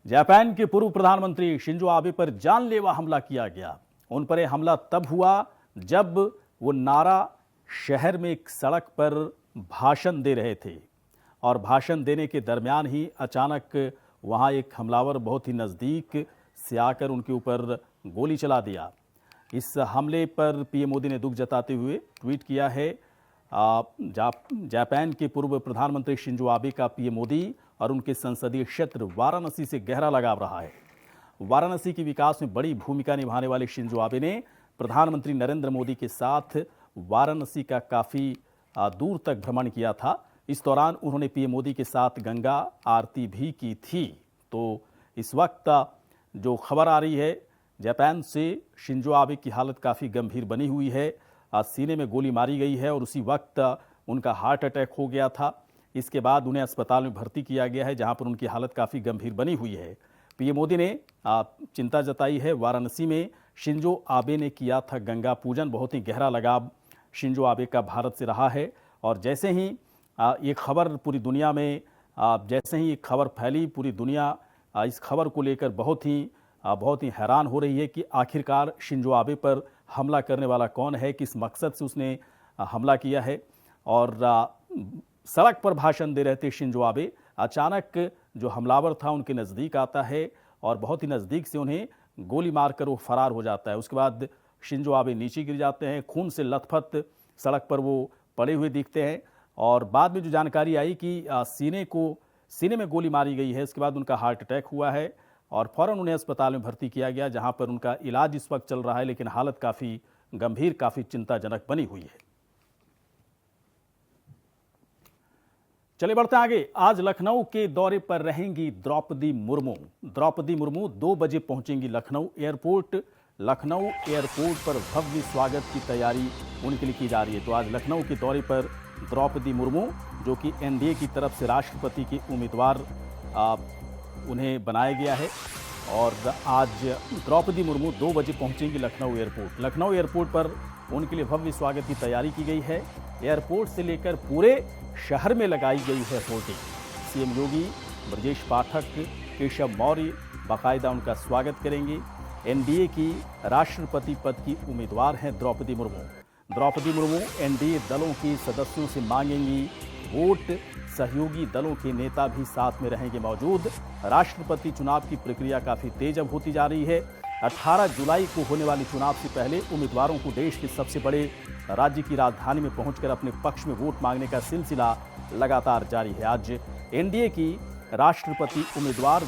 Japan के पूर्व प्रधानमंत्री शिंजो आबे पर जानलेवा हमला किया गया। उन पर यह हमला तब हुआ जब वो नारा शहर में एक सड़क पर भाषण दे रहे थे और भाषण देने के दरमियान ही अचानक वहां एक हमलावर बहुत ही नज़दीक से आकर उनके ऊपर गोली चला दिया। इस हमले पर पीएम मोदी ने दुख जताते हुए ट्वीट किया है। जापान के पूर्व प्रधानमंत्री शिंजो आबे का पीएम मोदी और उनके संसदीय क्षेत्र वाराणसी से गहरा लगाव रहा है। वाराणसी के विकास में बड़ी भूमिका निभाने वाले शिंजो आबे ने प्रधानमंत्री नरेंद्र मोदी के साथ वाराणसी का काफ़ी दूर तक भ्रमण किया था। इस दौरान उन्होंने पीएम मोदी के साथ गंगा आरती भी की थी। तो इस वक्त जो खबर आ रही है जापान से, शिंजो आबे की हालत काफ़ी गंभीर बनी हुई है। सीने में गोली मारी गई है और उसी वक्त उनका हार्ट अटैक हो गया था। इसके बाद उन्हें अस्पताल में भर्ती किया गया है, जहां पर उनकी हालत काफ़ी गंभीर बनी हुई है। पीएम मोदी ने चिंता जताई है। वाराणसी में शिंजो आबे ने किया था गंगा पूजन। बहुत ही गहरा लगाव शिंजो आबे का भारत से रहा है और जैसे ही ये खबर पूरी दुनिया में जैसे ही ये खबर फैली, पूरी दुनिया इस खबर को लेकर बहुत ही हैरान हो रही है कि आखिरकार शिंजो आबे पर हमला करने वाला कौन है, किस मकसद से उसने हमला किया है। और सड़क पर भाषण दे रहे थे शिंजो आबे, अचानक जो हमलावर था उनके नज़दीक आता है और बहुत ही नज़दीक से उन्हें गोली मारकर वो फरार हो जाता है। उसके बाद शिंजो आबे नीचे गिर जाते हैं, खून से लथपथ सड़क पर वो पड़े हुए दिखते हैं। और बाद में जो जानकारी आई कि सीने में गोली मारी गई है, इसके बाद उनका हार्ट अटैक हुआ है और फौरन उन्हें अस्पताल में भर्ती किया गया, जहां पर उनका इलाज इस वक्त चल रहा है। लेकिन हालत काफ़ी गंभीर, काफ़ी चिंताजनक बनी हुई है। चलिए बढ़ते हैं आगे। आज लखनऊ के दौरे पर रहेंगी द्रौपदी मुर्मू। द्रौपदी मुर्मू 2 बजे पहुंचेंगी लखनऊ एयरपोर्ट। लखनऊ एयरपोर्ट पर भव्य स्वागत की तैयारी उनके लिए की जा रही है। तो आज लखनऊ के दौरे पर द्रौपदी मुर्मू, जो कि एनडीए की तरफ से राष्ट्रपति के उम्मीदवार उन्हें बनाया गया है, और आज द्रौपदी मुर्मू 2 बजे पहुंचेंगी लखनऊ एयरपोर्ट। लखनऊ एयरपोर्ट पर उनके लिए भव्य स्वागत की तैयारी की गई है। एयरपोर्ट से लेकर पूरे शहर में लगाई गई है होर्डिंग। सीएम योगी, ब्रजेश पाठक, केशव मौर्य बाकायदा उनका स्वागत करेंगे। एनडीए की राष्ट्रपति पद की उम्मीदवार हैं द्रौपदी मुर्मू। द्रौपदी मुर्मू एनडीए दलों के सदस्यों से मांगेंगी वोट। सहयोगी दलों के नेता भी साथ में रहेंगे मौजूद। राष्ट्रपति चुनाव की प्रक्रिया काफ़ी तेज अब होती जा रही है। 18 जुलाई को होने वाले चुनाव से पहले उम्मीदवारों को देश के सबसे बड़े राज्य की राजधानी में पहुंचकर अपने पक्ष में वोट मांगने का सिलसिला लगातार जारी है। आज एनडीए की राष्ट्रपति उम्मीदवार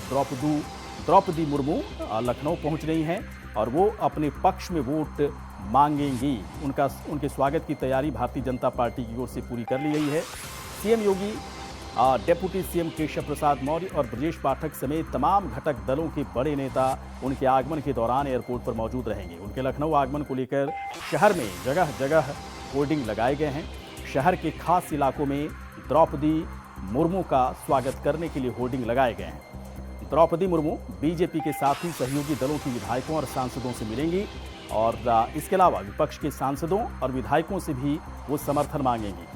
द्रौपदी मुर्मू लखनऊ पहुंच रही हैं और वो अपने पक्ष में वोट मांगेंगी। उनके स्वागत की तैयारी भारतीय जनता पार्टी की ओर से पूरी कर ली गई है। सीएम योगी, डेप्यूटी सीएम केशव प्रसाद मौर्य और ब्रजेश पाठक समेत तमाम घटक दलों के बड़े नेता उनके आगमन के दौरान एयरपोर्ट पर मौजूद रहेंगे। उनके लखनऊ आगमन को लेकर शहर में जगह जगह होर्डिंग लगाए गए हैं। शहर के खास इलाकों में द्रौपदी मुर्मू का स्वागत करने के लिए होर्डिंग लगाए गए हैं। द्रौपदी मुर्मू बीजेपी के साथ ही सहयोगी दलों के विधायकों और सांसदों से मिलेंगी और इसके अलावा विपक्ष के सांसदों और विधायकों से भी वो समर्थन मांगेंगी।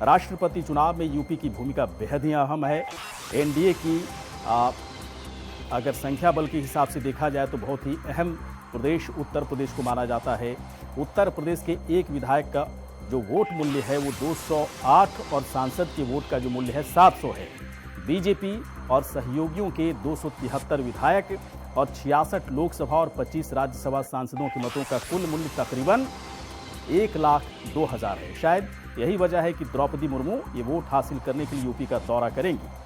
राष्ट्रपति चुनाव में यूपी की भूमिका बेहद ही अहम है। एनडीए की अगर संख्या बल के हिसाब से देखा जाए तो बहुत ही अहम प्रदेश उत्तर प्रदेश को माना जाता है। उत्तर प्रदेश के एक विधायक का जो वोट मूल्य है वो 208 और सांसद के वोट का जो मूल्य है 700 है। बीजेपी और सहयोगियों के 273 विधायक और 66 लोकसभा और 25 राज्यसभा सांसदों के मतों का कुल मूल्य तकरीबन 1,02,000 है। शायद यही वजह है कि द्रौपदी मुर्मू ये वोट हासिल करने के लिए यूपी का दौरा करेंगी।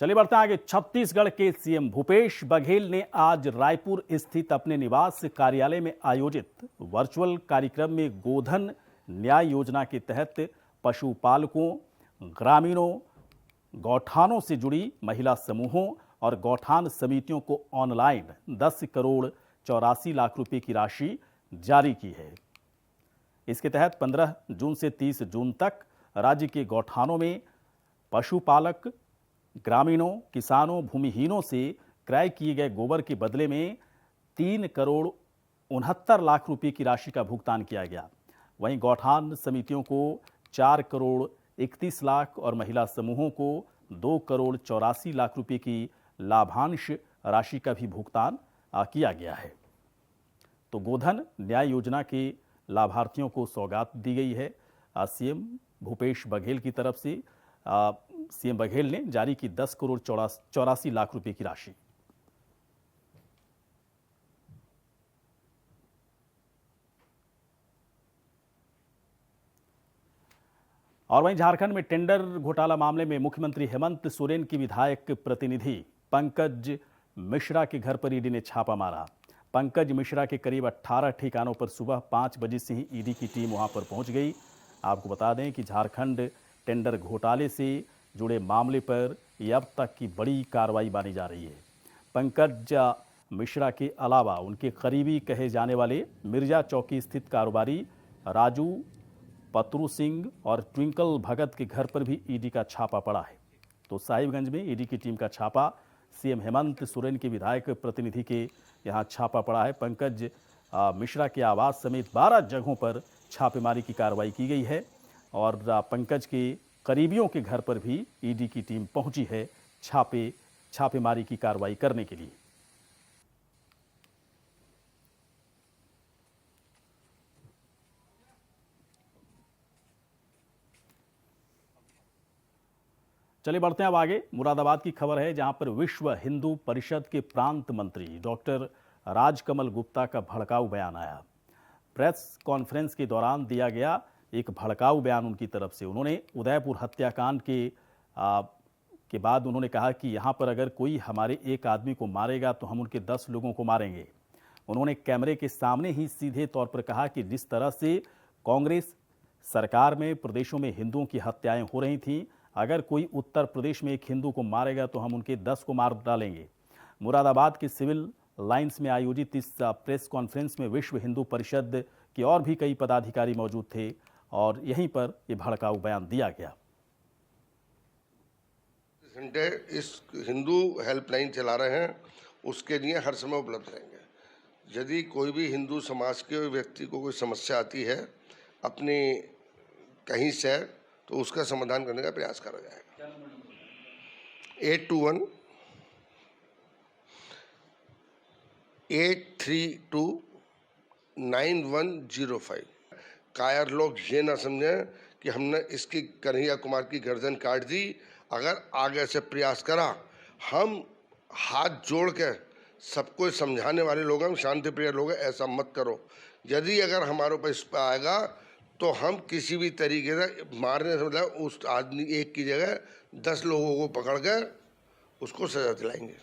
चलिए बढ़ते हैं आगे। छत्तीसगढ़ के सीएम भूपेश बघेल ने आज रायपुर स्थित अपने निवास कार्यालय में आयोजित वर्चुअल कार्यक्रम में गोधन न्याय योजना के तहत पशुपालकों, ग्रामीणों, गौठानों से जुड़ी महिला समूहों और गौठान समितियों को ऑनलाइन 10 करोड़ 84 लाख रुपए की राशि जारी की है। इसके तहत 15 जून से 30 जून तक राज्य के गौठानों में पशुपालक, ग्रामीणों, किसानों, भूमिहीनों से क्रय किए गए गोबर के बदले में 3 करोड़ 69 लाख रुपए की राशि का भुगतान किया गया। वहीं गौठान समितियों को 4 करोड़ 31 लाख और महिला समूहों को 2 करोड़ 84 लाख रुपए की लाभांश राशि का भी भुगतान किया गया है। तो गोधन न्याय योजना के लाभार्थियों को सौगात दी गई है। सीएम भूपेश बघेल की तरफ से सीएम बघेल ने जारी की 10 करोड़ 84 लाख रुपए की राशि। और वहीं झारखंड में टेंडर घोटाला मामले में मुख्यमंत्री हेमंत सोरेन की विधायक प्रतिनिधि पंकज मिश्रा के घर पर ईडी ने छापा मारा। पंकज मिश्रा के करीब 18 ठिकानों पर सुबह 5 बजे से ही ईडी की टीम वहां पर पहुंच गई। आपको बता दें कि झारखंड टेंडर घोटाले से जुड़े मामले पर यह अब तक की बड़ी कार्रवाई मानी जा रही है। पंकज मिश्रा के अलावा उनके करीबी कहे जाने वाले मिर्जा चौकी स्थित कारोबारी राजू पतरू सिंह और ट्विंकल भगत के घर पर भी ईडी का छापा पड़ा है। तो साहिबगंज में ईडी की टीम का छापा, सीएम हेमंत सोरेन के विधायक प्रतिनिधि के यहां छापा पड़ा है। पंकज मिश्रा के आवास समेत 12 जगहों पर छापेमारी की कार्रवाई की गई है और पंकज के करीबियों के घर पर भी ईडी की टीम पहुंची है छापेमारी की कार्रवाई करने के लिए। चलिए बढ़ते हैं अब आगे। मुरादाबाद की खबर है जहां पर विश्व हिंदू परिषद के प्रांत मंत्री डॉक्टर राजकमल गुप्ता का भड़काऊ बयान आया। प्रेस कॉन्फ्रेंस के दौरान दिया गया एक भड़काऊ बयान उनकी तरफ से। उन्होंने उदयपुर हत्याकांड के बाद उन्होंने कहा कि यहां पर अगर कोई हमारे एक आदमी को मारेगा तो हम उनके 10 लोगों को मारेंगे। उन्होंने कैमरे के सामने ही सीधे तौर पर कहा कि जिस तरह से कांग्रेस सरकार में प्रदेशों में हिंदुओं की हत्याएं हो रही थीं, अगर कोई उत्तर प्रदेश में एक हिंदू को मारेगा तो हम उनके 10 को मार डालेंगे। मुरादाबाद के सिविल लाइंस में आयोजित इस प्रेस कॉन्फ्रेंस में विश्व हिंदू परिषद के और भी कई पदाधिकारी मौजूद थे और यहीं पर यह भड़काऊ बयान दिया गया। घंटे इस हिंदू हेल्पलाइन चला रहे हैं, उसके लिए हर समय उपलब्ध रहेंगे। यदि कोई भी हिंदू समाज के व्यक्ति को कोई समस्या आती है अपनी कहीं से, तो उसका समाधान करने का प्रयास करा जाएगा। 821 832 9105। कायर लोग ये ना समझें कि हमने इसकी कन्हैया कुमार की गर्दन काट दी। अगर आगे से प्रयास करा, हम हाथ जोड़ के सबको समझाने वाले लोग हैं, शांति प्रिय लोग हैं, ऐसा मत करो। यदि अगर हमारे ऊपर इस पर आएगा तो हम किसी भी तरीके से मारने से मतलब उस आदमी एक की जगह 10 लोगों को पकड़ कर उसको सजा दिलाएंगे।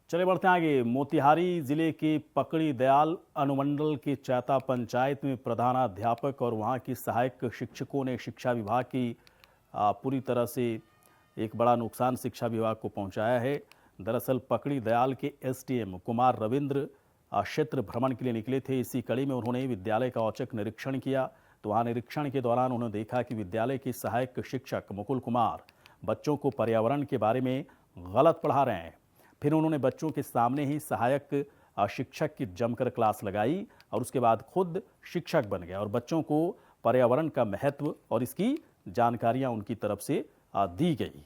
चले बढ़ते हैं आगे। मोतिहारी जिले के पकड़ी दयाल अनुमंडल के चैता पंचायत में प्रधानाध्यापक और वहां की सहायक शिक्षकों ने शिक्षा विभाग की पूरी तरह से एक बड़ा नुकसान शिक्षा विभाग को पहुंचाया है। दरअसल पकड़ी दयाल के एसडीएम कुमार रविंद्र क्षेत्र भ्रमण के लिए निकले थे। इसी कड़ी में उन्होंने विद्यालय का औचक निरीक्षण किया। तो वहाँ निरीक्षण के दौरान उन्होंने देखा कि विद्यालय के सहायक शिक्षक मुकुल कुमार बच्चों को पर्यावरण के बारे में गलत पढ़ा रहे हैं। फिर उन्होंने बच्चों के सामने ही सहायक शिक्षक की जमकर क्लास लगाई और उसके बाद खुद शिक्षक बन गए और बच्चों को पर्यावरण का महत्व और इसकी जानकारियां उनकी तरफ से दी गई।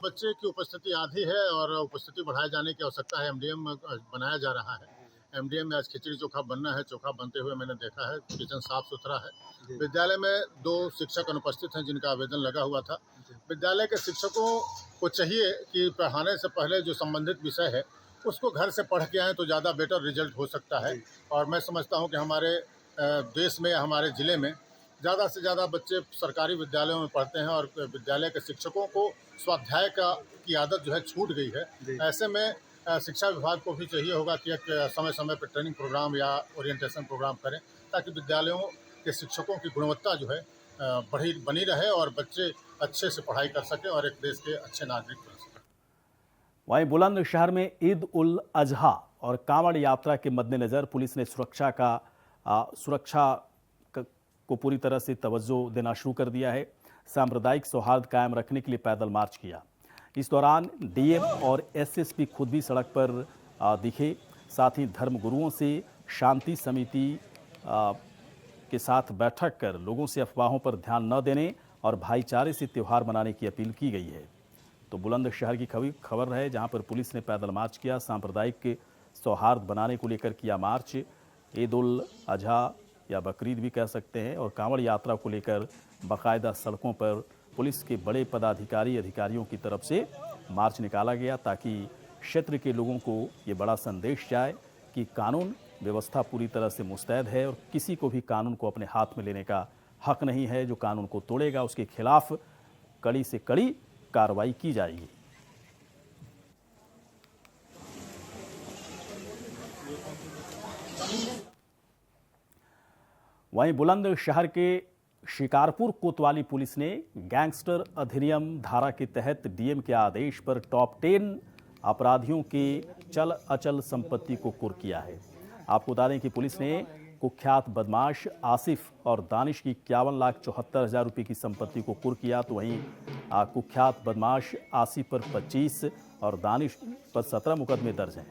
बच्चे की उपस्थिति आधी है और उपस्थिति बढ़ाए जाने की आवश्यकता है। एमडीएम बनाया जा रहा है। एमडीएम में आज खिचड़ी चोखा बनना है। चोखा बनते हुए मैंने देखा है, किचन साफ सुथरा है। विद्यालय में 2 शिक्षक अनुपस्थित हैं जिनका आवेदन लगा हुआ था। विद्यालय के शिक्षकों को चाहिए कि पढ़ाने से पहले जो संबंधित विषय है उसको घर से पढ़ के आएँ तो ज़्यादा बेटर रिजल्ट हो सकता है। और मैं समझता हूँ कि हमारे देश में, हमारे ज़िले में ज़्यादा से ज़्यादा बच्चे सरकारी विद्यालयों में पढ़ते हैं और विद्यालय के शिक्षकों को स्वाध्याय की आदत जो है छूट गई है। ऐसे में शिक्षा विभाग को भी चाहिए होगा कि एक समय समय पर ट्रेनिंग प्रोग्राम या ओरिएंटेशन प्रोग्राम करें ताकि विद्यालयों के शिक्षकों की गुणवत्ता जो है बनी रहे और बच्चे अच्छे से पढ़ाई कर सकें और एक देश के अच्छे नागरिक बन सकें। वहीं बुलंदशहर में ईद उल अजहा और कांवड़ यात्रा के मद्देनजर पुलिस ने सुरक्षा को पूरी तरह से तवज्जो देना शुरू कर दिया है। सांप्रदायिक सौहार्द कायम रखने के लिए पैदल मार्च किया। इस दौरान डीएम और एसएसपी खुद भी सड़क पर दिखे। साथ ही धर्मगुरुओं से शांति समिति के साथ बैठक कर लोगों से अफवाहों पर ध्यान न देने और भाईचारे से त्यौहार मनाने की अपील की गई है। तो बुलंदशहर की खबर है, जहां पर पुलिस ने पैदल मार्च किया। सांप्रदायिक सौहार्द बनाने को लेकर किया मार्च। ईद उल अजहा या बकरीद भी कह सकते हैं, और कांवड़ यात्रा को लेकर बाकायदा सड़कों पर पुलिस के बड़े पदाधिकारी अधिकारियों की तरफ से मार्च निकाला गया, ताकि क्षेत्र के लोगों को ये बड़ा संदेश जाए कि कानून व्यवस्था पूरी तरह से मुस्तैद है और किसी को भी कानून को अपने हाथ में लेने का हक नहीं है। जो कानून को तोड़ेगा उसके खिलाफ कड़ी से कड़ी कार्रवाई की जाएगी। वहीं बुलंदशहर के शिकारपुर कोतवाली पुलिस ने गैंगस्टर अधिनियम धारा के तहत डीएम के आदेश पर टॉप 10 अपराधियों के चल अचल संपत्ति को कुर्क किया है। आपको बता दें कि पुलिस ने कुख्यात बदमाश आसिफ और दानिश की 51,74,000 रुपये की संपत्ति को कुर्क किया। तो वहीं कुख्यात बदमाश आसिफ पर 25 और दानिश पर 17 मुकदमे दर्ज हैं।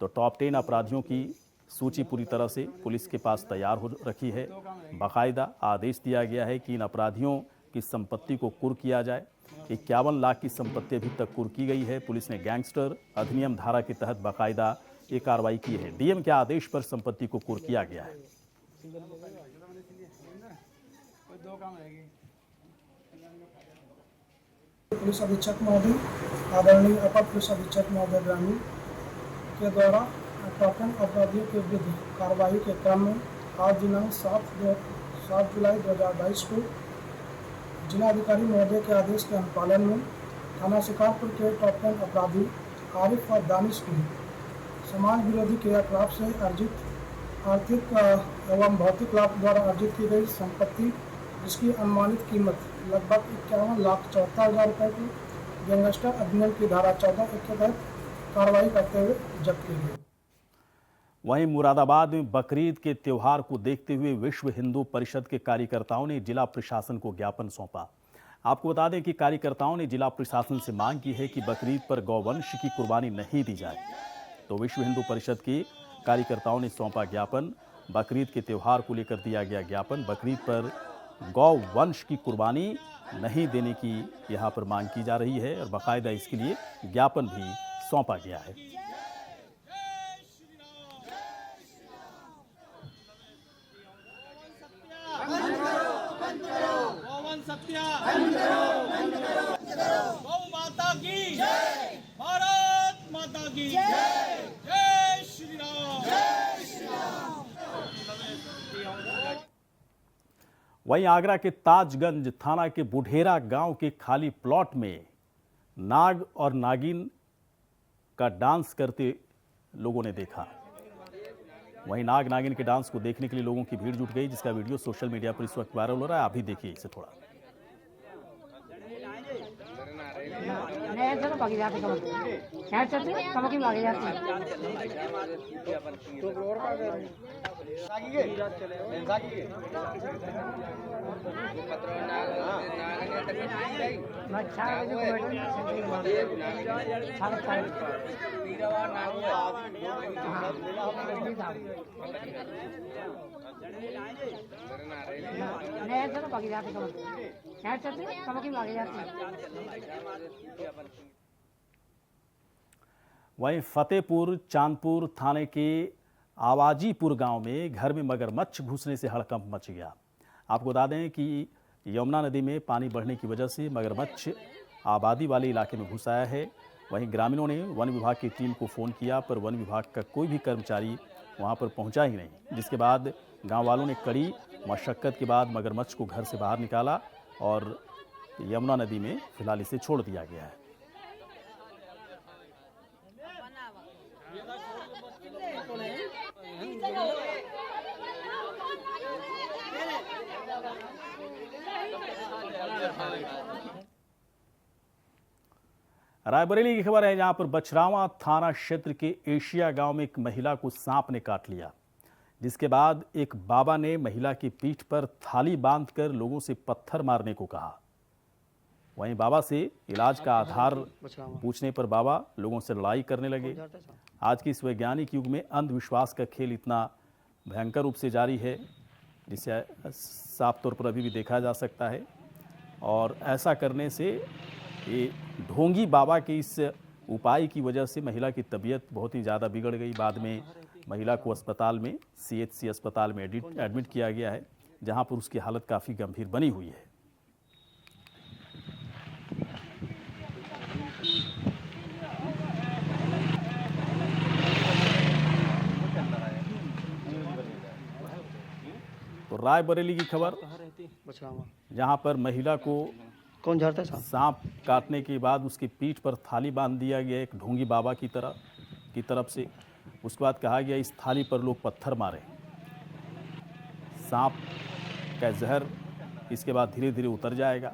तो टॉप 10 अपराधियों की सूची पूरी तरह से पुलिस के पास तैयार हो रखी है। बाकायदा आदेश दिया गया है कि इन अपराधियों की संपत्ति को कुर्क किया जाए। 51 लाख की संपत्ति अभी तक कुर्क की गई है। पुलिस ने गैंगस्टर अधिनियम धारा के तहत बाकायदा ये कार्रवाई की है। डीएम के आदेश पर संपत्ति को कुर्क किया गया है। पुलिस अधीक्षक महोदय, आदरणीय अपर पुलिस अधीक्षक महोदय ग्रामीण के द्वारा टॉकन अपराधियों के विरुद्ध कार्रवाई के क्रम में आज दिनांक 7 जुलाई 2022 को जिलाधिकारी महोदय के आदेश के अनुपालन में थाना शिकारपुर के टॉप 10 अपराधी आरिफ और दानिश की समाज विरोधी क्रियाकलाप से अर्जित आर्थिक एवं भौतिक लाभ द्वारा अर्जित की गई संपत्ति, जिसकी अनुमानित कीमत लगभग 51,74,000 रुपये की गैंगस्टर अधिनियम की धारा 14 के तहत कार्रवाई करते हुए जब्त की गई। वहीं मुरादाबाद में बकरीद के त्योहार को देखते हुए विश्व हिंदू परिषद के कार्यकर्ताओं ने जिला प्रशासन को ज्ञापन सौंपा। आपको बता दें कि कार्यकर्ताओं ने जिला प्रशासन से मांग की है कि बकरीद पर गौवंश की कुर्बानी नहीं दी जाए। तो विश्व हिंदू परिषद के कार्यकर्ताओं ने सौंपा ज्ञापन। बकरीद के त्यौहार को लेकर दिया गया ज्ञापन। बकरीद पर गौ वंश की कुर्बानी नहीं देने की यहाँ पर मांग की जा रही है और बाकायदा इसके लिए ज्ञापन भी सौंपा गया है। गौ माता की जय, भारत माता की जय, जय श्री राम, जय श्री राम। वहीं आगरा के ताजगंज थाना के बुढ़ेरा गांव के खाली प्लॉट में नाग और नागिन का डांस करते लोगों ने देखा। वहीं नाग नागिन के डांस को देखने के लिए लोगों की भीड़ जुट गई, जिसका वीडियो सोशल मीडिया पर इस वक्त वायरल हो रहा है। आप भी देखिए इसे थोड़ा। भागी जाते भागी जाते वहीं फतेहपुर चांदपुर थाने के आवाजीपुर गांव में घर में मगरमच्छ घुसने से हड़कंप मच गया। आपको बता दें कि यमुना नदी में पानी बढ़ने की वजह से मगरमच्छ आबादी वाले इलाके में घुस आया है। वहीं ग्रामीणों ने वन विभाग की टीम को फ़ोन किया, पर वन विभाग का कोई भी कर्मचारी वहां पर पहुंचा ही नहीं, जिसके बाद गांव वालों ने कड़ी मशक्क़त के बाद मगरमच्छ को घर से बाहर निकाला और यमुना नदी में फिलहाल इसे छोड़ दिया गया है। रायबरेली की खबर है, जहां पर बछरावा थाना क्षेत्र के एशिया गांव में एक महिला को सांप ने काट लिया, जिसके बाद एक बाबा ने महिला की पीठ पर थाली बांधकर लोगों से पत्थर मारने को कहा। वहीं बाबा से इलाज का आधार पूछने पर बाबा लोगों से लड़ाई करने लगे। आज की इस वैज्ञानिक युग में अंधविश्वास का खेल इतना भयंकर रूप से जारी है जिसे साफ तौर पर अभी भी देखा जा सकता है। और ऐसा करने से ये ढोंगी बाबा के इस उपाय की वजह से महिला की तबीयत बहुत ही ज़्यादा बिगड़ गई। बाद में महिला को अस्पताल में CHC अस्पताल में एडमिट किया गया है, जहां पर उसकी हालत काफ़ी गंभीर बनी हुई है। तो रायबरेली की खबर, जहां पर महिला को कौन झाड़ता है? सांप काटने के बाद उसकी पीठ पर थाली बांध दिया गया एक ढोंगी बाबा की तरफ से। उसके बाद कहा गया इस थाली पर लोग पत्थर मारे। सांप का जहर इसके बाद धीरे धीरे उतर जाएगा,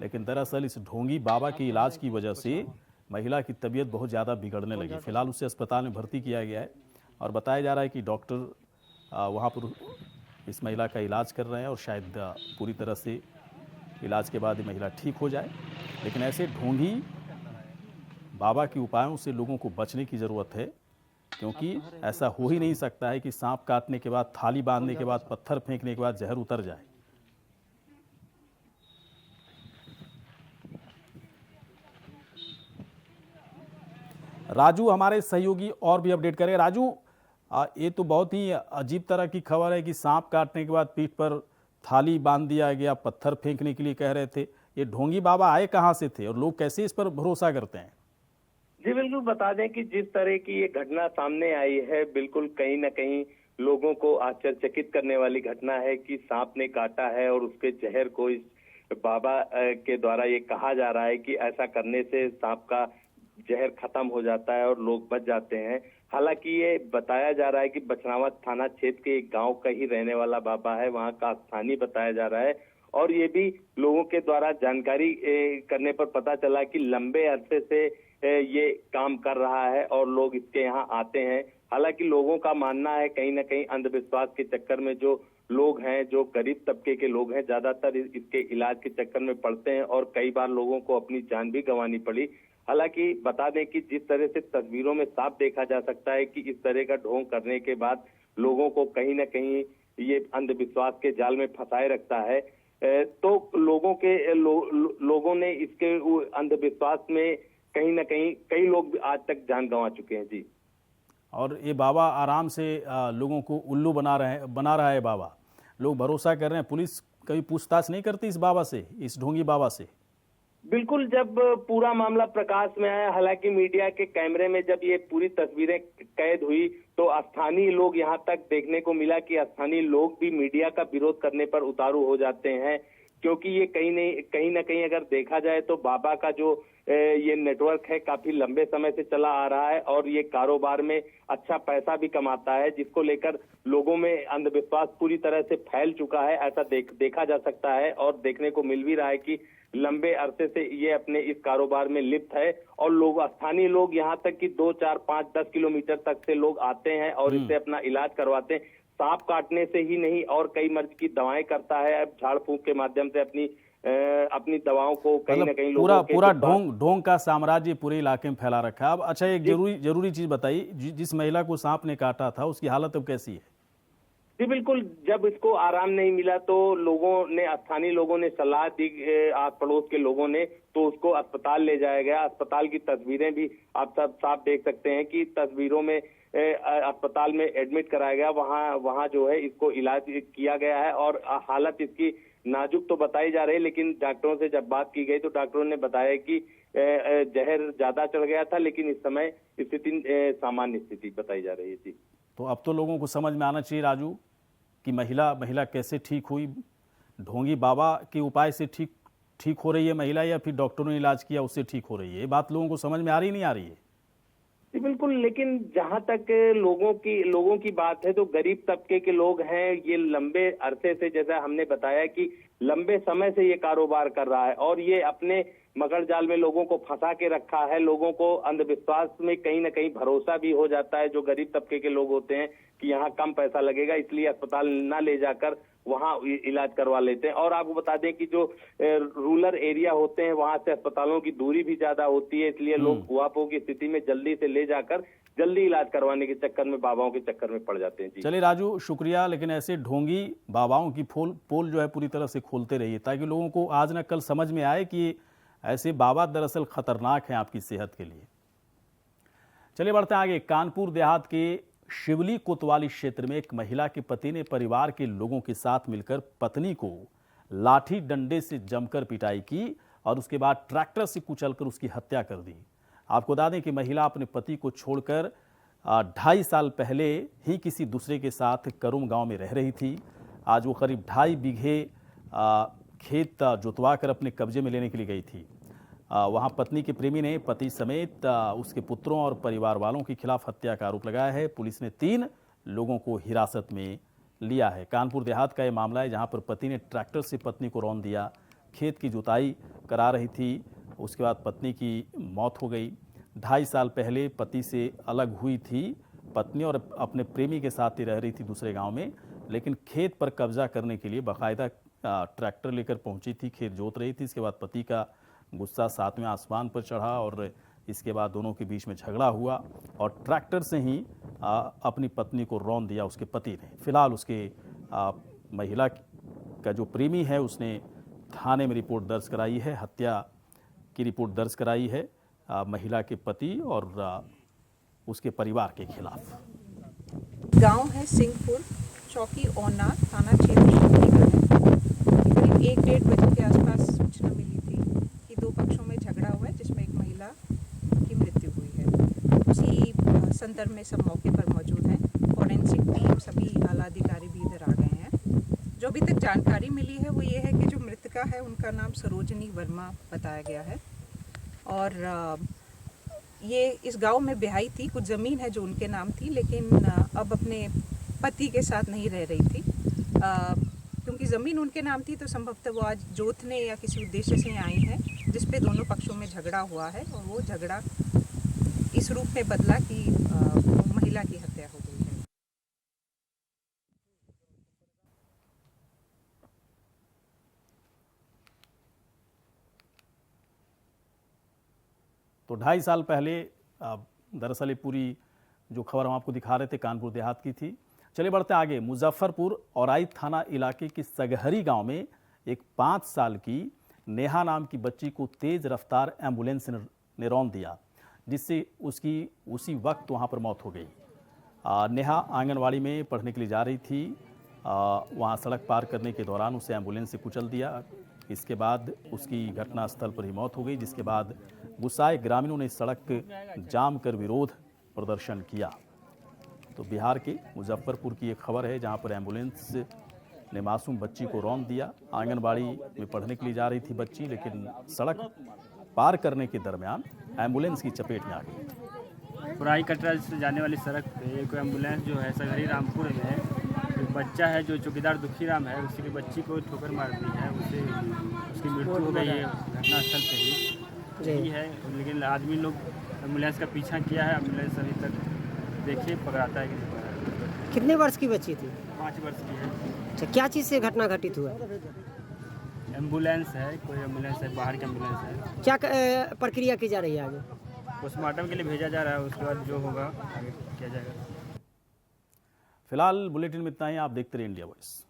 लेकिन दरअसल इस ढोंगी बाबा के इलाज की वजह से महिला की तबीयत बहुत ज़्यादा बिगड़ने लगी। फिलहाल उसे अस्पताल में भर्ती किया गया है और बताया जा रहा है कि डॉक्टर वहाँ पर इस महिला का इलाज कर रहे हैं और शायद पूरी तरह से इलाज के बाद ये महिला ठीक हो जाए। लेकिन ऐसे ढोंगी बाबा के उपायों से लोगों को बचने की ज़रूरत है, क्योंकि ऐसा हो ही नहीं सकता है कि सांप काटने के बाद, थाली बांधने के बाद, पत्थर फेंकने के बाद जहर उतर जाए। राजू हमारे सहयोगी और भी अपडेट करें। राजू, ये तो बहुत ही अजीब तरह की खबर है कि सांप काटने के बाद पीठ पर थाली बांध दिया गया, पत्थर फेंकने के लिए कह रहे थे। ये ढोंगी बाबा आए कहाँ से थे और लोग कैसे इस पर भरोसा करते हैं? जी बिल्कुल, बता दें कि जिस तरह की ये घटना सामने आई है, बिल्कुल कहीं ना कहीं लोगों को आश्चर्यचकित करने वाली घटना है कि सांप ने काटा है और उसके जहर को इस बाबा के द्वारा ये कहा जा रहा है कि ऐसा करने से सांप का जहर खत्म हो जाता है और लोग बच जाते हैं। हालांकि ये बताया जा रहा है कि बछरावा थाना क्षेत्र के एक गांव का ही रहने वाला बाबा है, वहां का स्थानीय बताया जा रहा है। और ये भी लोगों के द्वारा जानकारी करने पर पता चला कि लंबे अरसे से ये काम कर रहा है और लोग इसके यहाँ आते हैं। हालांकि लोगों का मानना है कहीं ना कहीं अंधविश्वास के चक्कर में जो लोग हैं, जो गरीब तबके के लोग हैं, ज्यादातर इसके इलाज के चक्कर में पड़ते हैं और कई बार लोगों को अपनी जान भी गंवानी पड़ी। हालांकि बता दें कि जिस तरह से तस्वीरों में साफ देखा जा सकता है कि इस तरह का ढोंग करने के बाद लोगों को कहीं ना कहीं ये अंधविश्वास के जाल में फंसाए रखता है। तो लोगों ने इसके अंधविश्वास में कहीं ना कहीं कई लोग आज तक जान गंवा चुके हैं। जी, और ये बाबा आराम से लोगों को उल्लू बना रहा है बाबा। लोग भरोसा कर रहे हैं। पुलिस कभी पूछताछ नहीं करती इस बाबा से, इस ढोंगी बाबा से? बिल्कुल, जब पूरा मामला प्रकाश में आया, हालांकि मीडिया के कैमरे में जब ये पूरी तस्वीरें कैद हुई तो स्थानीय लोग यहाँ तक देखने को मिला कि स्थानीय लोग भी मीडिया का विरोध करने पर उतारू हो जाते हैं, क्योंकि ये कहीं ना कहीं अगर देखा जाए तो बाबा का जो ये नेटवर्क है काफी लंबे समय से चला आ रहा है और ये कारोबार में अच्छा पैसा भी कमाता है, जिसको लेकर लोगों में अंधविश्वास पूरी तरह से फैल चुका है। ऐसा देखा जा सकता है और देखने को मिल भी रहा है कि लंबे अरसे से ये अपने इस कारोबार में लिप्त है और लोग, स्थानीय लोग यहाँ तक कि 2, 4, 5, 10 किलोमीटर तक से लोग आते हैं और इससे अपना इलाज करवाते हैं। सांप काटने से ही नहीं और कई मर्ज की दवाएं करता है, अब झाड़ फूंक के माध्यम से अपनी दवाओं को कहीं ना कहीं पूरा ढोंग का साम्राज्य पूरे इलाके में फैला रखा है। अब अच्छा, एक जरूरी चीज बताइए, जिस महिला को सांप ने काटा था उसकी हालत अब कैसी है? जी बिल्कुल, जब इसको आराम नहीं मिला तो स्थानीय लोगों ने सलाह दी आस पड़ोस के लोगों ने, तो उसको अस्पताल ले जाया गया। अस्पताल की तस्वीरें भी आप सब साफ देख सकते हैं कि तस्वीरों में अस्पताल में एडमिट कराया गया, वहां जो है इसको इलाज किया गया है और हालत इसकी नाजुक तो बताई जा रही है, लेकिन डॉक्टरों से जब बात की गई तो डॉक्टरों ने बताया कि जहर ज्यादा चढ़ गया था, लेकिन इस समय स्थिति सामान्य स्थिति बताई जा रही है। जी, तो अब तो लोगों को समझ में आना चाहिए राजू कि महिला कैसे ठीक हुई, ढोंगी बाबा के उपाय से ठीक हो रही है महिला, या फिर डॉक्टरों ने इलाज किया उससे ठीक हो रही है? ये बात लोगों को समझ में आ रही नहीं आ रही है? जी बिल्कुल, लेकिन जहां तक लोगों की बात है तो गरीब तबके के लोग हैं। ये लंबे अरसे से, जैसा हमने बताया कि लंबे समय से ये कारोबार कर रहा है और ये अपने मगर जाल में लोगों को फंसा के रखा है। लोगों को अंधविश्वास में कहीं ना कहीं भरोसा भी हो जाता है, जो गरीब तबके के लोग होते हैं कि यहाँ कम पैसा लगेगा, इसलिए अस्पताल न ले जाकर वहाँ इलाज करवा लेते हैं। और आपको बता दें कि जो रूरल एरिया होते हैं वहां से अस्पतालों की दूरी भी ज्यादा होती है, इसलिए लोग कुआपों की स्थिति में जल्दी से ले जाकर जल्दी इलाज करवाने के चक्कर में बाबाओं के चक्कर में पड़ जाते हैं। जी चलिए राजू, शुक्रिया। लेकिन ऐसे ढोंगी बाबाओं की पोल जो है पूरी तरह से खोलते रहिए, ताकि लोगों को आज न कल समझ में आए कि ऐसे बाबा दरअसल खतरनाक हैं आपकी सेहत के लिए। चलिए बढ़ते आगे। कानपुर देहात के शिवली कोतवाली क्षेत्र में एक महिला के पति ने परिवार के लोगों के साथ मिलकर पत्नी को लाठी डंडे से जमकर पिटाई की और उसके बाद ट्रैक्टर से कुचलकर उसकी हत्या कर दी। आपको बता दें कि महिला अपने पति को छोड़कर 2.5 साल पहले ही किसी दूसरे के साथ करुम गांव में रह रही थी। आज वो करीब 2.5 बीघे खेत जुतवाकर अपने कब्जे में लेने के लिए गई थी। वहां पत्नी के प्रेमी ने पति समेत उसके पुत्रों और परिवार वालों के खिलाफ हत्या का आरोप लगाया है। पुलिस ने 3 लोगों को हिरासत में लिया है। कानपुर देहात का यह मामला है, जहां पर पति ने ट्रैक्टर से पत्नी को रौंद दिया। खेत की जुताई करा रही थी, उसके बाद पत्नी की मौत हो गई। 2.5 साल पहले पति से अलग हुई थी पत्नी और अपने प्रेमी के साथ ही रह रही थी दूसरे गांव में, लेकिन खेत पर कब्जा करने के लिए बाकायदा ट्रैक्टर लेकर पहुंची थी, खेत जोत रही थी। इसके बाद पति का गुस्सा 7वें आसमान पर चढ़ा और इसके बाद दोनों के बीच में झगड़ा हुआ और ट्रैक्टर से ही अपनी पत्नी को रौंद दिया उसके पति ने। फिलहाल उसके महिला का जो प्रेमी है उसने थाने में रिपोर्ट दर्ज कराई है, हत्या की रिपोर्ट दर्ज कराई है महिला के पति और उसके परिवार के खिलाफ। गांव है सिंहपुर, चौकी ओना, थाना क्षेत्र शिवली है। करीब 1-1:30 बजे के आसपास सूचना मिली थी कि 2 पक्षों में झगड़ा हुआ है, जिसमें एक महिला की मृत्यु हुई है। उसी संदर्भ में सब मौके पर मौजूद हैं। फॉरेंसिक टीम, सभी आला अधिकारी भी इधर आ गए हैं। जो अभी तक जानकारी मिली है वो ये है कि जो मृतका है उनका नाम सरोजनी वर्मा बताया गया है और ये इस गांव में ब्याही थी। कुछ ज़मीन है जो उनके नाम थी, लेकिन अब अपने पति के साथ नहीं रह रही थी। क्योंकि ज़मीन उनके नाम थी तो संभवतः वो आज जोतने या किसी उद्देश्य से आई हैं, जिस पे दोनों पक्षों में झगड़ा हुआ है और वो झगड़ा इस रूप में बदला कि महिला की हत्या हो गई है। तो 2.5 साल पहले दरअसल ये पूरी जो खबर हम आपको दिखा रहे थे कानपुर देहात की थी। चलिए बढ़ते आगे। मुजफ्फरपुर औराई थाना इलाके के सगहरी गांव में एक 5 साल की नेहा नाम की बच्ची को तेज रफ्तार एम्बुलेंस ने रौंद दिया, जिससे उसकी उसी वक्त वहां पर मौत हो गई। नेहा आंगनवाड़ी में पढ़ने के लिए जा रही थी। वहां सड़क पार करने के दौरान उसे एम्बुलेंस से कुचल दिया। इसके बाद उसकी घटनास्थल पर ही मौत हो गई, जिसके बाद गुस्साए ग्रामीणों ने सड़क जाम कर विरोध प्रदर्शन किया। तो बिहार के मुजफ्फरपुर की एक खबर है, जहां पर एम्बुलेंस ने मासूम बच्ची को रौंद दिया। आंगनबाड़ी में पढ़ने के लिए जा रही थी बच्ची, लेकिन सड़क पार करने के दरमियान एम्बुलेंस की चपेट में आ गई। पुराई कटरा से जाने वाली सड़क पे एक एम्बुलेंस जो है सगहरी रामपुर में एक बच्चा है जो चौकीदार दुखीराम है, उसी की बच्ची को ठोकर मार दी है, उसकी मृत्यु हो गई है घटनास्थल पे ही यही है। लेकिन आदमी लोग एम्बुलेंस का पीछा किया है, एम्बुलेंस अभी तक देखिए पकड़ाता है कि नहीं पकड़ा। कितने वर्ष की बच्ची थी? 5 वर्ष की है। अच्छा, क्या चीज़ से घटना घटित हुआ? एम्बुलेंस है, कोई एम्बुलेंस है, बाहर की एम्बुलेंस है। क्या प्रक्रिया की जा रही है आगे? पोस्टमार्टम के लिए भेजा जा रहा है, उसके बाद जो होगा आगे किया जाएगा। फिलहाल बुलेटिन में इतना ही। आप देखते रहिए इंडिया वॉइस।